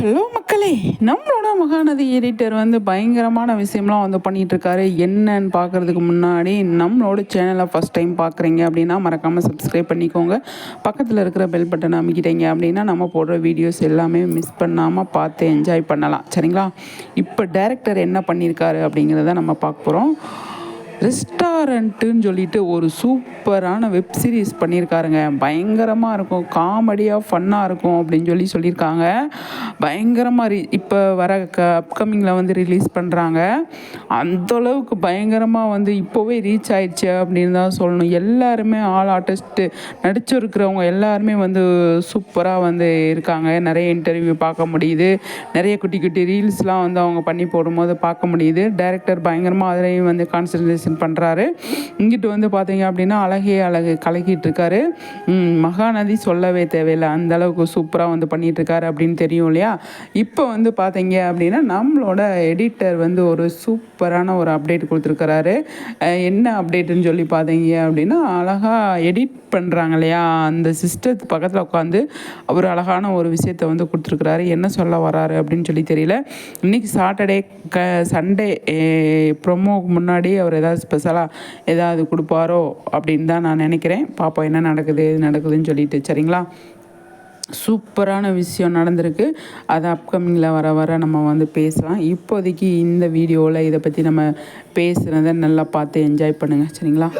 Hello மக்களே, நம்மளோட Mahanadi editor வந்து பயங்கரமான விஷயம்லாம் வந்து பண்ணிகிட்ருக்காரு. என்னன்னு பார்க்குறதுக்கு முன்னாடி நம்மளோட சேனலை ஃபஸ்ட் டைம் பார்க்குறீங்க அப்படின்னா மறக்காமல் சப்ஸ்கிரைப் பண்ணிக்கோங்க. பக்கத்தில் இருக்கிற பெல் பட்டனை அமைக்கிட்டீங்க அப்படின்னா நம்ம போடுற வீடியோஸ் எல்லாமே மிஸ் பண்ணாமல் பார்த்து என்ஜாய் பண்ணலாம். சரிங்களா? இப்போ டைரக்டர் என்ன பண்ணியிருக்காரு அப்படிங்கிறத நம்ம பார்க்க போகிறோம். ரெஸ்டாரண்ட்டுன்னு சொல்லிட்டு ஒரு சூப்பரான வெப் சீரிஸ் பண்ணியிருக்காருங்க. பயங்கரமாக இருக்கும், காமெடியாக ஃபன்னாக இருக்கும் அப்படின்னு சொல்லியிருக்காங்க. பயங்கரமாக இப்போ வர அப்கமிங்கில் வந்து ரிலீஸ் பண்ணுறாங்க. அந்தளவுக்கு பயங்கரமாக வந்து இப்போவே ரீச் ஆயிடுச்சு அப்படின்னு தான் சொல்லணும். எல்லாருமே ஆல் ஆர்டிஸ்ட்டு நடிச்சிருக்கிறவங்க எல்லாருமே வந்து சூப்பராக வந்து இருக்காங்க. நிறைய இன்டர்வியூ பார்க்க முடியுது, நிறைய குட்டி குட்டி ரீல்ஸ்லாம் வந்து அவங்க பண்ணி போடும்போது பார்க்க முடியுது. டைரக்டர் பயங்கரமாக அதிலையும் வந்து கான்சன்ட்ரேஷன் பண்ணுறாரு. இங்கிட்டு வந்து பார்த்தீங்க அப்படின்னா அழகே அழகு கலக்கிட்டு இருக்காரு. மகாநதி சொல்லவே தேவையில்லை, அந்தளவுக்கு சூப்பராக வந்து பண்ணிகிட்ருக்காரு அப்படின்னு தெரியும் இல்லையா? இப்போ வந்து பார்த்தீங்க அப்படின்னா நம்மளோட எடிட்டர் வந்து ஒரு சூப்பரான ஒரு அப்டேட் கொடுத்துருக்கிறாரு. என்ன அப்டேட்டுன்னு சொல்லி பார்த்தீங்க அப்படின்னா, அழகாக எடிட் பண்ணுறாங்க இல்லையா, அந்த சிஸ்டத்து பக்கத்தில் உட்காந்து அவர் அழகான ஒரு விஷயத்தை வந்து கொடுத்துருக்குறாரு. என்ன சொல்ல வராரு அப்படின்னு சொல்லி தெரியல. இன்றைக்கி சாட்டர்டே சண்டே ப்ரொமோக்கு முன்னாடி அவர் ஏதாவது ஸ்பெஷலாக ஏதாவது கொடுப்பாரோ அப்படின்னு தான் நான் நினைக்கிறேன். பார்ப்போம் என்ன நடக்குது எது நடக்குதுன்னு சொல்லிட்டு. சரிங்களா? சூப்பரான விஷயம் நடந்திருக்கு. அது அப்கமிங்கில் வர வர நம்ம வந்து பேசலாம். இப்போதைக்கு இந்த வீடியோவில் இதை பற்றி நம்ம பேசுகிறத நல்லா பார்த்து என்ஜாய் பண்ணுங்கள். சரிங்களா?